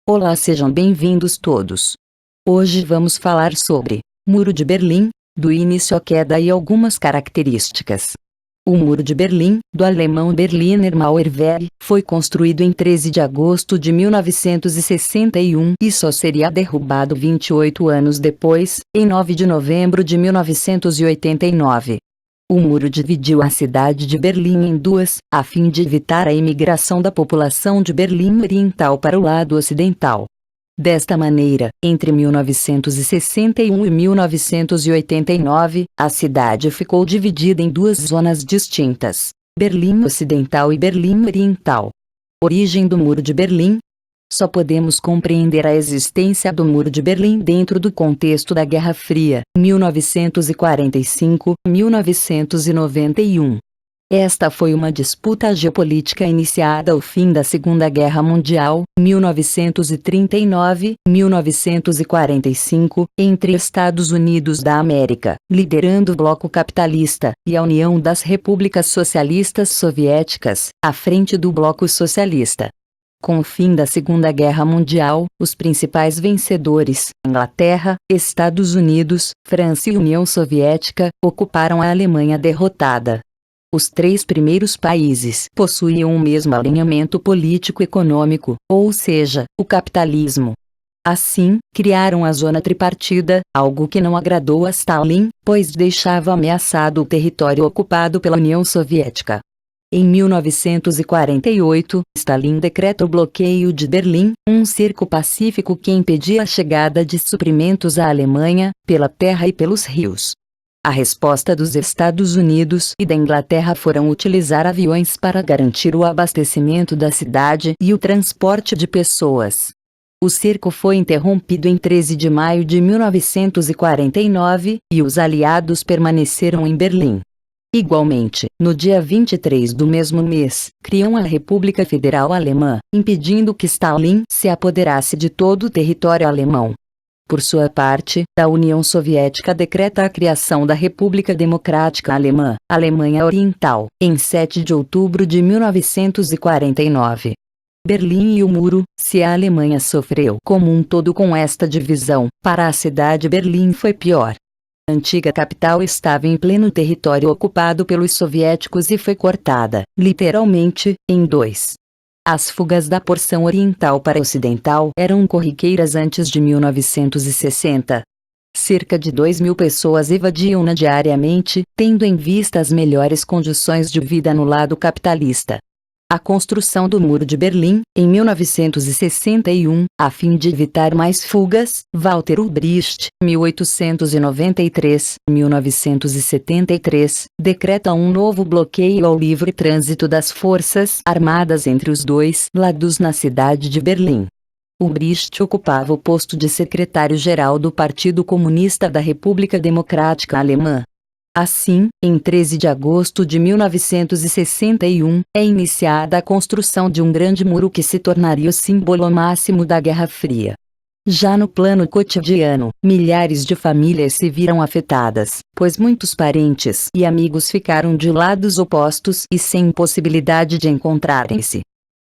Olá, sejam bem-vindos todos. Hoje vamos falar sobre Muro de Berlim, do início à queda e algumas características. O Muro de Berlim, do alemão Berliner Mauerwerk, foi construído em 13 de agosto de 1961 e só seria derrubado 28 anos depois, em 9 de novembro de 1989. O muro dividiu a cidade de Berlim em duas, a fim de evitar a imigração da população de Berlim Oriental para o lado ocidental. Desta maneira, entre 1961 e 1989, a cidade ficou dividida em duas zonas distintas: Berlim Ocidental e Berlim Oriental. Origem do Muro de Berlim. Só podemos compreender a existência do Muro de Berlim dentro do contexto da Guerra Fria, 1945-1991. Esta foi uma disputa geopolítica iniciada ao fim da Segunda Guerra Mundial, 1939-1945, entre Estados Unidos da América, liderando o bloco capitalista, e a União das Repúblicas Socialistas Soviéticas, à frente do bloco socialista. Com o fim da Segunda Guerra Mundial, os principais vencedores, Inglaterra, Estados Unidos, França e União Soviética, ocuparam a Alemanha derrotada. Os três primeiros países possuíam o mesmo alinhamento político-econômico, ou seja, o capitalismo. Assim, criaram a Zona Tripartida, algo que não agradou a Stalin, pois deixava ameaçado o território ocupado pela União Soviética. Em 1948, Stalin decreta o bloqueio de Berlim, um cerco pacífico que impedia a chegada de suprimentos à Alemanha, pela terra e pelos rios. A resposta dos Estados Unidos e da Inglaterra foram utilizar aviões para garantir o abastecimento da cidade e o transporte de pessoas. O cerco foi interrompido em 13 de maio de 1949, e os aliados permaneceram em Berlim. Igualmente, no dia 23 do mesmo mês, criam a República Federal Alemã, impedindo que Stalin se apoderasse de todo o território alemão. Por sua parte, a União Soviética decreta a criação da República Democrática Alemã, Alemanha Oriental, em 7 de outubro de 1949. Berlim e o Muro. Se a Alemanha sofreu como um todo com esta divisão, para a cidade Berlim foi pior. A antiga capital estava em pleno território ocupado pelos soviéticos e foi cortada, literalmente, em dois. As fugas da porção oriental para a ocidental eram corriqueiras antes de 1960. Cerca de 2.000 pessoas evadiam-na diariamente, tendo em vista as melhores condições de vida no lado capitalista. A construção do Muro de Berlim, em 1961, a fim de evitar mais fugas, Walter Ulbricht, 1893-1973, decreta um novo bloqueio ao livre trânsito das forças armadas entre os dois lados na cidade de Berlim. Ulbricht ocupava o posto de secretário-geral do Partido Comunista da República Democrática Alemã. Assim, em 13 de agosto de 1961, é iniciada a construção de um grande muro que se tornaria o símbolo máximo da Guerra Fria. Já no plano cotidiano, milhares de famílias se viram afetadas, pois muitos parentes e amigos ficaram de lados opostos e sem possibilidade de encontrarem-se.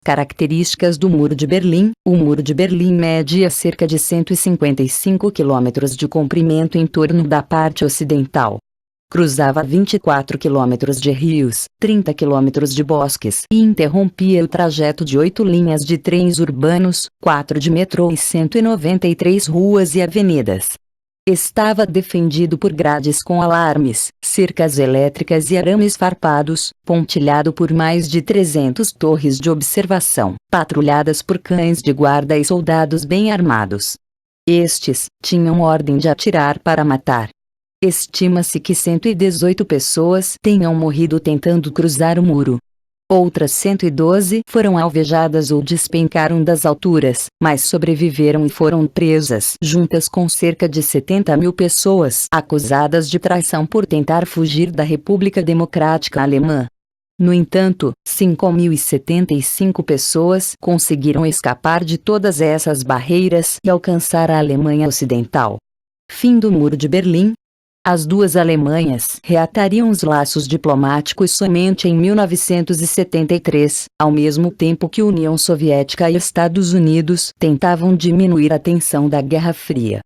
Características do Muro de Berlim. O Muro de Berlim media cerca de 155 quilômetros de comprimento em torno da parte ocidental. Cruzava 24 quilômetros de rios, 30 quilômetros de bosques e interrompia o trajeto de 8 linhas de trens urbanos, 4 de metrô e 193 ruas e avenidas. Estava defendido por grades com alarmes, cercas elétricas e arames farpados, pontilhado por mais de 300 torres de observação, patrulhadas por cães de guarda e soldados bem armados. Estes tinham ordem de atirar para matar. Estima-se que 118 pessoas tenham morrido tentando cruzar o muro. Outras 112 foram alvejadas ou despencaram das alturas, mas sobreviveram e foram presas, juntas com cerca de 70.000 pessoas acusadas de traição por tentar fugir da República Democrática Alemã. No entanto, 5.075 pessoas conseguiram escapar de todas essas barreiras e alcançar a Alemanha Ocidental. Fim do Muro de Berlim. As duas Alemanhas reatariam os laços diplomáticos somente em 1973, ao mesmo tempo que União Soviética e Estados Unidos tentavam diminuir a tensão da Guerra Fria.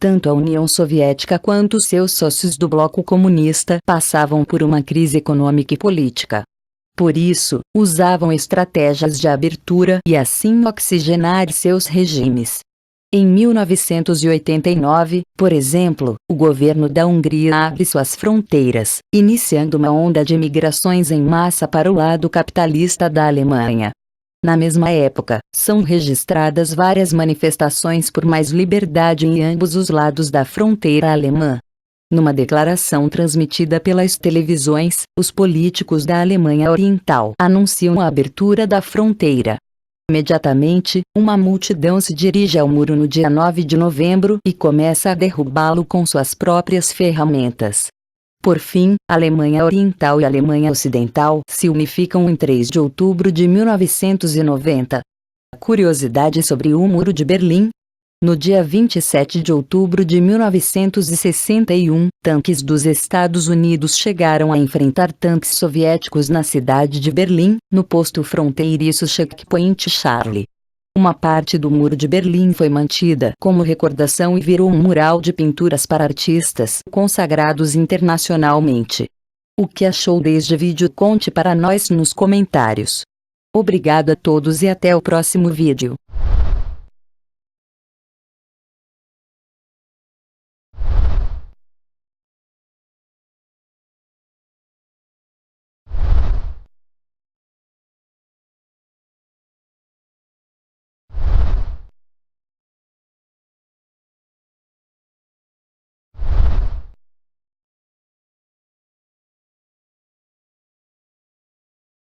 Tanto a União Soviética quanto seus sócios do bloco comunista passavam por uma crise econômica e política. Por isso, usavam estratégias de abertura e assim oxigenar seus regimes. Em 1989, por exemplo, o governo da Hungria abre suas fronteiras, iniciando uma onda de migrações em massa para o lado capitalista da Alemanha. Na mesma época, são registradas várias manifestações por mais liberdade em ambos os lados da fronteira alemã. Numa declaração transmitida pelas televisões, os políticos da Alemanha Oriental anunciam a abertura da fronteira. Imediatamente, uma multidão se dirige ao muro no dia 9 de novembro e começa a derrubá-lo com suas próprias ferramentas. Por fim, a Alemanha Oriental e a Alemanha Ocidental se unificam em 3 de outubro de 1990. Curiosidade sobre o Muro de Berlim? No dia 27 de outubro de 1961, tanques dos Estados Unidos chegaram a enfrentar tanques soviéticos na cidade de Berlim, no posto fronteiriço Checkpoint Charlie. Uma parte do Muro de Berlim foi mantida como recordação e virou um mural de pinturas para artistas consagrados internacionalmente. O que achou deste vídeo? Conte para nós nos comentários. Obrigado a todos e até o próximo vídeo.